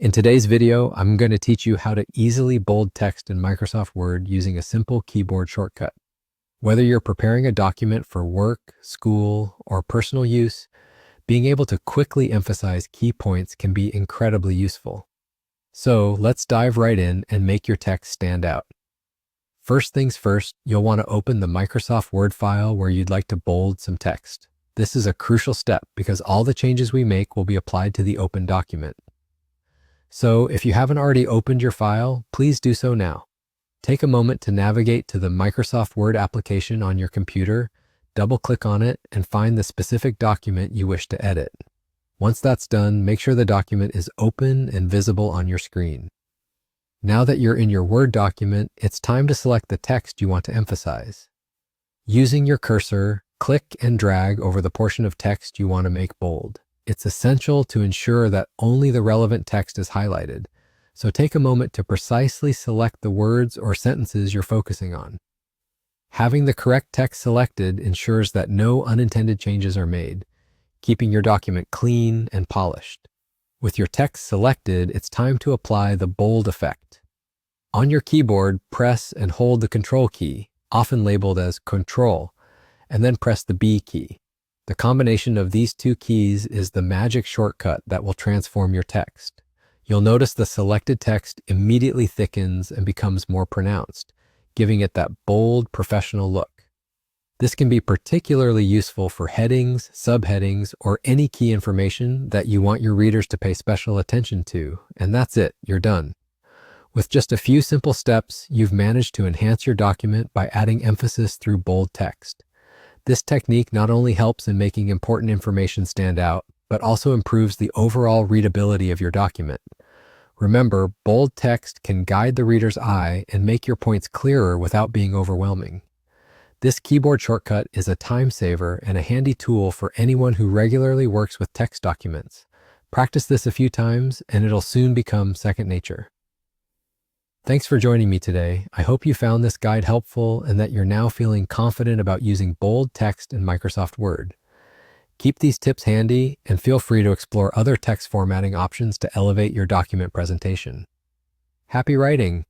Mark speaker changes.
Speaker 1: In today's video, I'm going to teach you how to easily bold text in Microsoft Word using a simple keyboard shortcut. Whether you're preparing a document for work, school, or personal use, being able to quickly emphasize key points can be incredibly useful. So let's dive right in and make your text stand out. First things first, you'll want to open the Microsoft Word file where you'd like to bold some text. This is a crucial step because all the changes we make will be applied to the open document. So if you haven't already opened your file, please do so now. Take a moment to navigate to the Microsoft Word application on your computer, double-click on it, and find the specific document you wish to edit. Once that's done, make sure the document is open and visible on your screen. Now that you're in your Word document, it's time to select the text you want to emphasize. Using your cursor, click and drag over the portion of text you want to make bold. It's essential to ensure that only the relevant text is highlighted, so take a moment to precisely select the words or sentences you're focusing on. Having the correct text selected ensures that no unintended changes are made, keeping your document clean and polished. With your text selected, it's time to apply the bold effect. On your keyboard, press and hold the Control key, often labeled as Control, and then press the B key. The combination of these two keys is the magic shortcut that will transform your text. You'll notice the selected text immediately thickens and becomes more pronounced, giving it that bold, professional look. This can be particularly useful for headings, subheadings, or any key information that you want your readers to pay special attention to, and that's it, you're done. With just a few simple steps, you've managed to enhance your document by adding emphasis through bold text. This technique not only helps in making important information stand out, but also improves the overall readability of your document. Remember, bold text can guide the reader's eye and make your points clearer without being overwhelming. This keyboard shortcut is a time saver and a handy tool for anyone who regularly works with text documents. Practice this a few times and it'll soon become second nature. Thanks for joining me today. I hope you found this guide helpful and that you're now feeling confident about using bold text in Microsoft Word. Keep these tips handy and feel free to explore other text formatting options to elevate your document presentation. Happy writing!